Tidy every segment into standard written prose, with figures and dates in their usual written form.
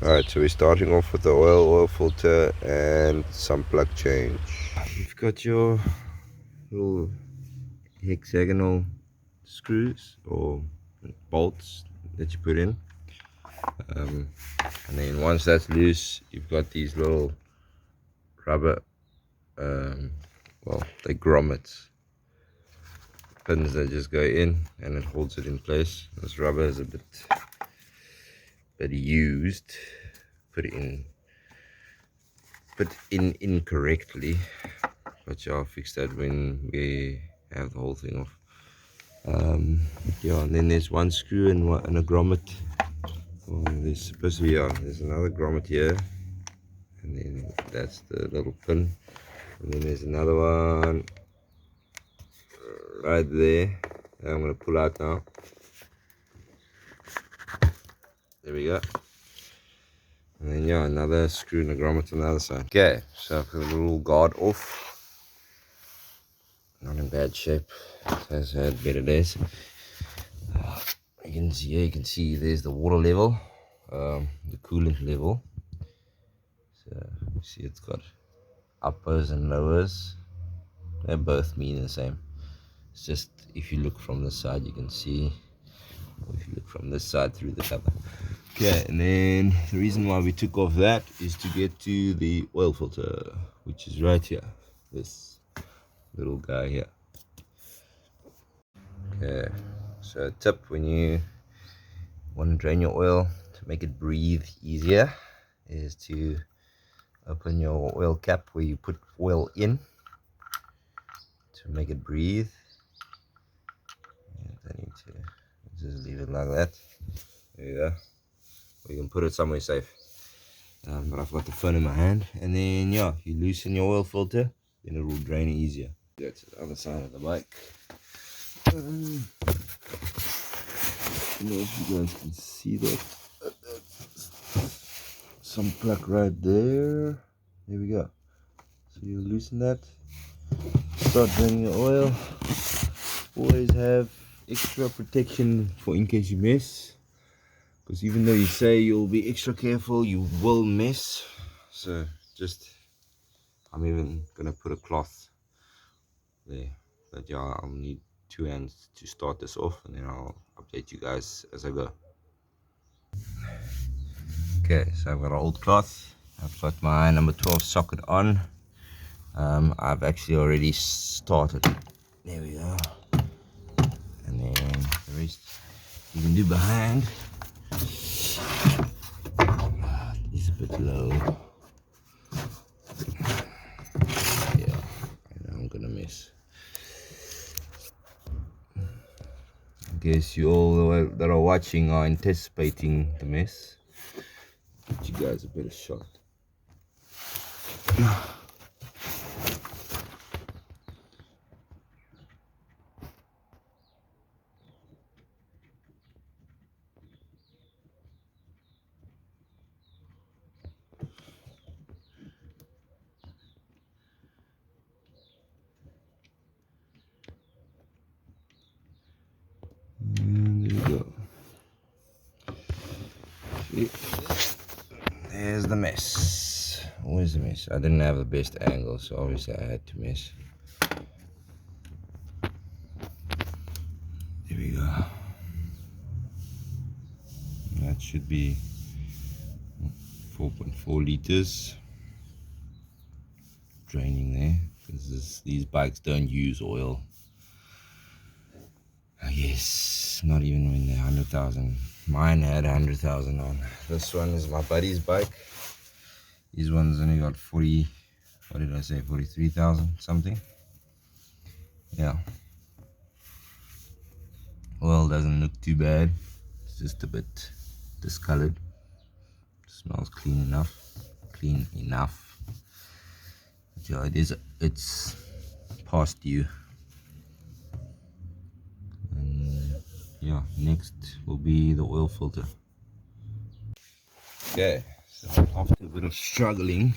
Alright, so we're starting off with the oil filter and some plug change. You've got your little hexagonal screws or bolts that you put in, and then once that's loose, you've got these little rubber, well, they're grommets, pins that just go in and it holds it in place. This rubber is a bit used, put in incorrectly, but yeah, I'll fix that when we have the whole thing off. Yeah, and then there's one screw and a grommet. Oh, there's supposed to be, there's another grommet here, and then that's the little pin, and then there's another one right there that I'm gonna pull out now. There we go. And then yeah, another screw and a grommet on the other side. Okay, so I've got a little guard off. Not in bad shape. It has had better days. You can see there's the water level, the coolant level. So you see it's got uppers and lowers. They both mean the same. It's just if you look from this side you can see, or if you look from this side through the cover. Okay, and then the reason why we took off that is to get to the oil filter, which is right here, this little guy here. Okay, so a tip when you want to drain your oil to make it breathe easier is to open your oil cap where you put oil in to make it breathe. And I need to just leave it like that. There you go. Or you can put it somewhere safe. But I've got the phone in my hand, and then yeah, you loosen your oil filter, then it will drain easier. Go to the other side of the bike. I don't know if you guys can see that. Some plug right there. There we go. So you loosen that, start draining your oil. Always have extra protection for in case you miss, because even though you say you'll be extra careful, you will miss. So just, I'm even gonna put a cloth there, but yeah, I'll need two hands to start this off, and then I'll update you guys as I go. Okay, so I've got an old cloth. I've got my number 12 socket on. I've actually already started. There we go. And then the rest you can do behind. It's a bit low. Yeah, I know I'm gonna miss. I guess you all that are watching are anticipating the mess. Give you guys a better shot. And there we go. See? There's the mess. Where's the mess? I didn't have the best angle, so obviously I had to mess. There we go. That should be 4.4 liters draining there, because these bikes don't use oil. I guess not even when they're 100,000. Mine had 100,000 on. This one is my buddy's bike. These ones only got 40, what did I say, 43,000 something. Yeah, oil doesn't look too bad. It's just a bit discolored. Smells clean enough. But yeah, it's past due. And yeah, next will be the oil filter. Okay, so after a bit of struggling,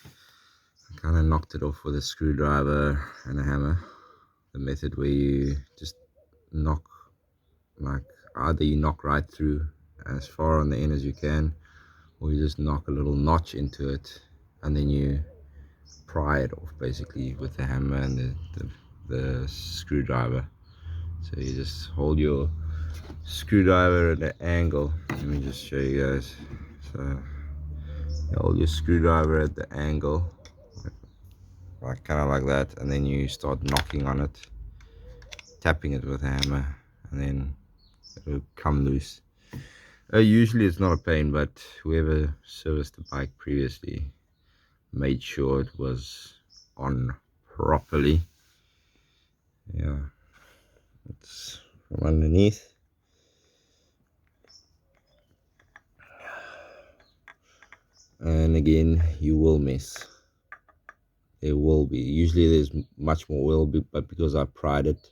I kind of knocked it off with a screwdriver and a hammer. The method where you just knock, like either you knock right through as far on the end as you can, or you just knock a little notch into it, and then you pry it off basically with the hammer and the screwdriver. So you just hold your screwdriver at an angle. Let me just show you guys. So you hold your screwdriver at the angle, like kind of like that, and then you start knocking on it, tapping it with a hammer, and then it'll come loose. Usually it's not a pain, but whoever serviced the bike previously made sure it was on properly. Yeah, it's from underneath. And again, you will miss. There will be. Usually there's much more oil, but because I pried it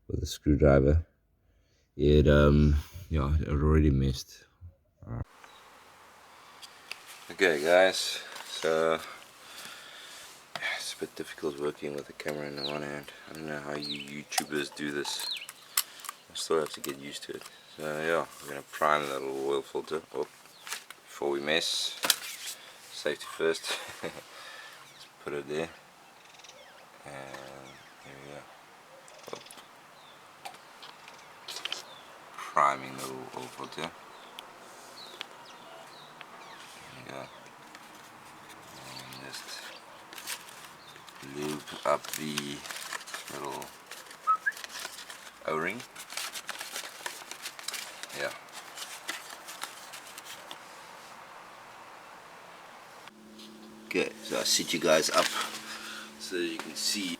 with a screwdriver, it yeah, it already missed. Okay guys, so it's a bit difficult working with the camera in the one hand. I don't know how you YouTubers do this. I still have to get used to it. So yeah, we're gonna prime that little oil filter. Oh, before we mess, safety first. Let's put it there, and here we go. Oh. Priming the little oil filter. There we go. And just lube up the little O-ring. Yeah. Okay, so I set you guys up so you can see.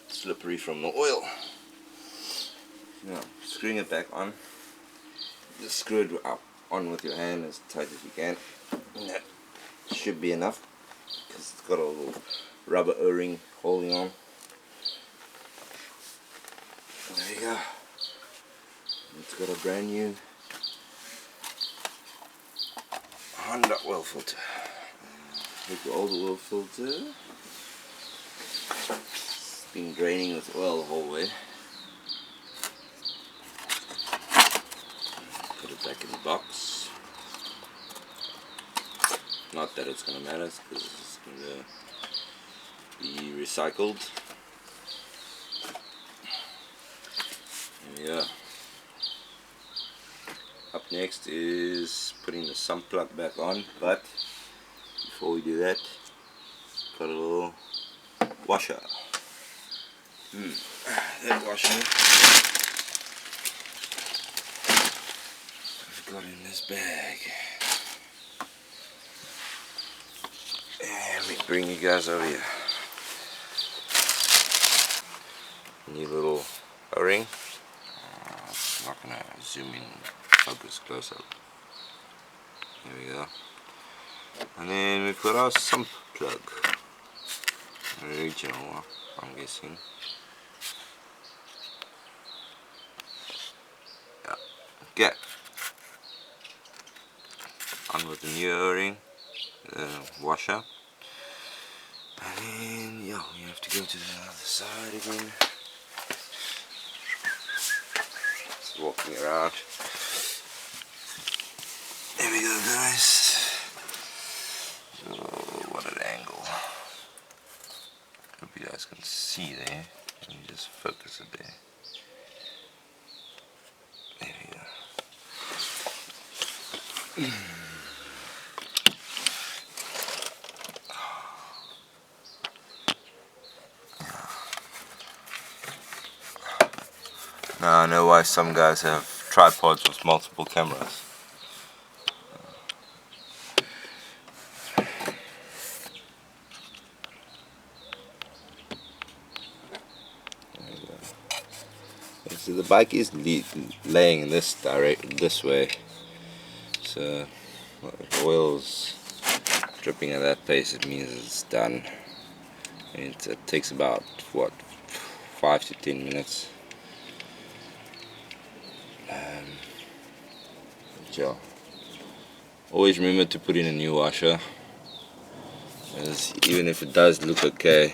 Slippery from the oil. Now, screwing it back on. Just screw it up on with your hand as tight as you can. And that should be enough because it's got a little rubber O-ring holding on. There you go. It's got a brand new Honda oil filter. Take the old oil filter. It's been draining with oil the whole way. Put it back in the box. Not that it's gonna matter because it's gonna be recycled. There we go. Up next is putting the sump plug back on, but before we do that, got a little washer. That washer I've got in this bag. And let me bring you guys over here. New little O-ring. I'm not gonna zoom in, focus close up. There we go. And then we put our sump plug. Original, I'm guessing. Yeah. Okay. On with the new O-ring, the washer. And then, yeah, we have to go to the other side again. Just walking around. There we go, guys. Oh, what an angle. Hope you guys can see there. Let me just focus it there. There we go. Now I know why some guys have tripods with multiple cameras. So the bike is laying in this way, so if oil's dripping at that pace, it means it's done. And it takes about what, 5 to 10 minutes. yeah, always remember to put in a new washer, as even if it does look okay,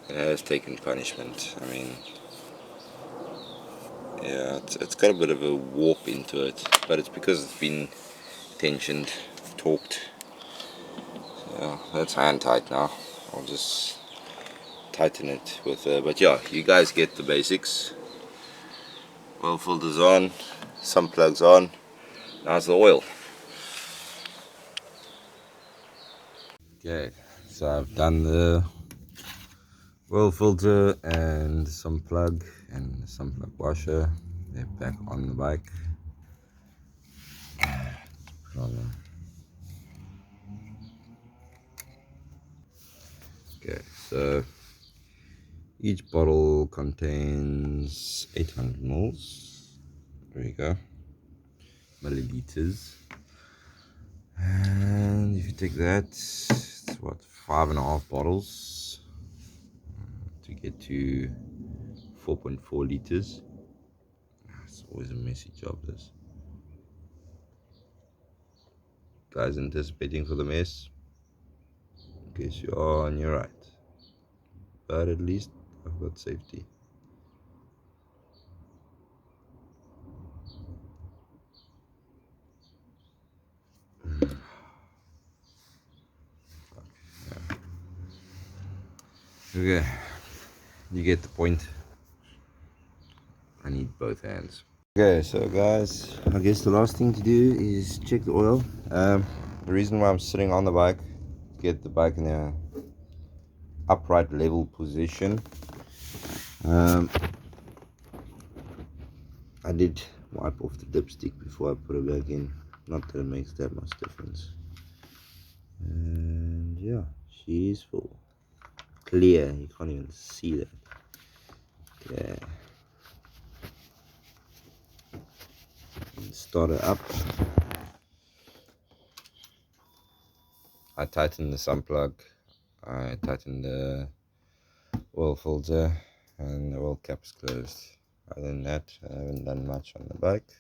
it has taken punishment. I mean, yeah, it's got a bit of a warp into it, but it's because it's been tensioned, torqued. Yeah, that's hand tight now. I'll just tighten it with but yeah, you guys get the basics. Oil filters on, some plugs on. Now's the oil. Okay, so I've done the oil filter and some plug and some plug washer. They're back on the bike. Okay, so each bottle contains 800 mils. There you go, milliliters. And if you take that, it's what, 5.5 bottles to get to 4.4 liters. It's always a messy job, this. Guys anticipating for the mess? In case you are, and you're right. But at least I've got safety. Okay, you get the point. I need both hands. Okay, so guys, I guess the last thing to do is check the oil. The reason why I'm sitting on the bike, get the bike in a upright level position. I did wipe off the dipstick before I put it back in. Not that it makes that much difference. And yeah, she is full. Clear, you can't even see that. Okay. Start it up. I tightened the sump plug. I tightened the oil filter, and the oil cap's closed. Other than that, I haven't done much on the bike.